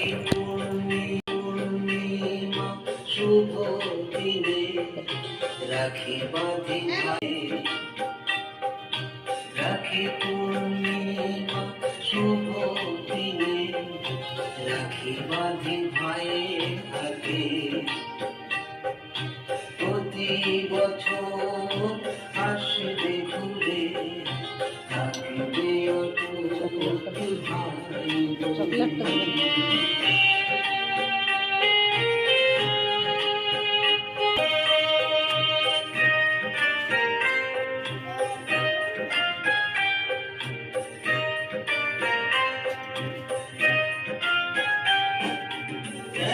রাখি পূর্ণিমা শুভ দিনে রাখি বাঁধি ভাই, রাখি পূর্ণিমা শুভ দিনে রাখি বাঁধি ভাইয়ের হাতে। প্রতি বছর আসবে ঘুরে থাকবে অটুট ভাই বোনে।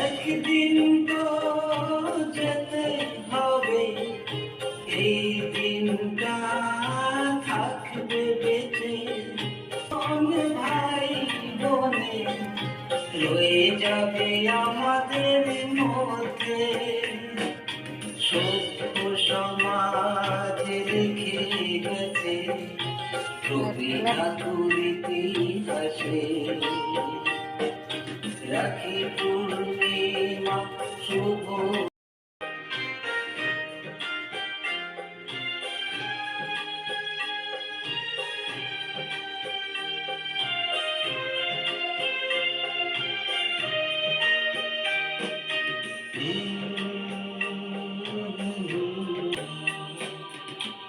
একদিন তো যেতে হবে, এই দিনটা থাকবে বেঁচে। ভাই বোনে রয়ে যাবে আমাদের মধ্যে, সভ্য সমাজ রেখে গেছে রবি ঠাকুর ইতিহাসে। রাখি পূর্ণিমা শুভ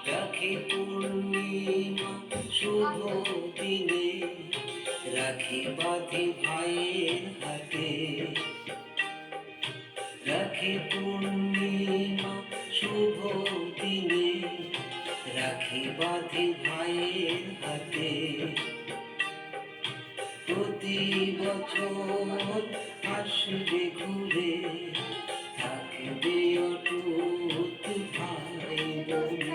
রাখি পূর্ণিমা শুভ দিনে রাখি বাঁধি ভাইয়ের হাতে। রাখি পূর্ণিমা শুভ দিনে রাখি বাঁধি ভাইয়ের হাতে। প্রতি বছর আসবে ঘুরে থাকবে অটুট ভাই বোনে।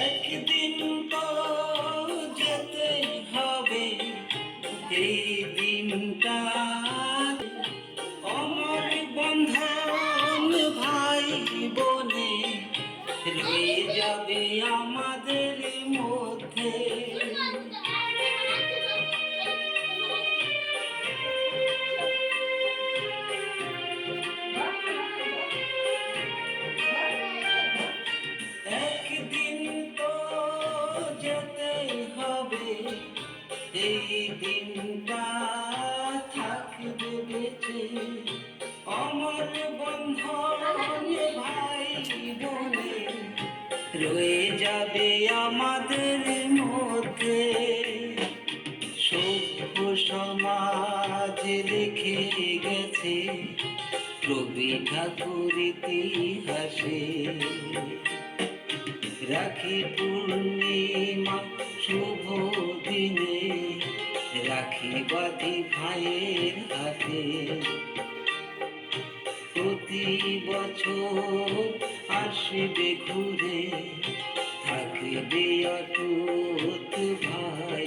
একদিন তো যেতে হবে, এই দিনটা অমর বন্ধন ভাই বোনে রয়ে যাবে আমাদের মধ্যে। একদিন তো যেতে হবে, এই দিনটা থাকবে বেঁচে। অমর বন্ধন ভাই বোনে রয়ে যাবে আমাদের মধ্যে, সভ্য সমাজ রেখে গেছে রবি ঠাকুর ইতিহাসে। রাখি পূর্ণিমা শুভ দিনে রাখি বাঁধি ভাইয়ের হাতে। প্রতি বছর আসবে ঘুরে থাকবে অটুট ভাই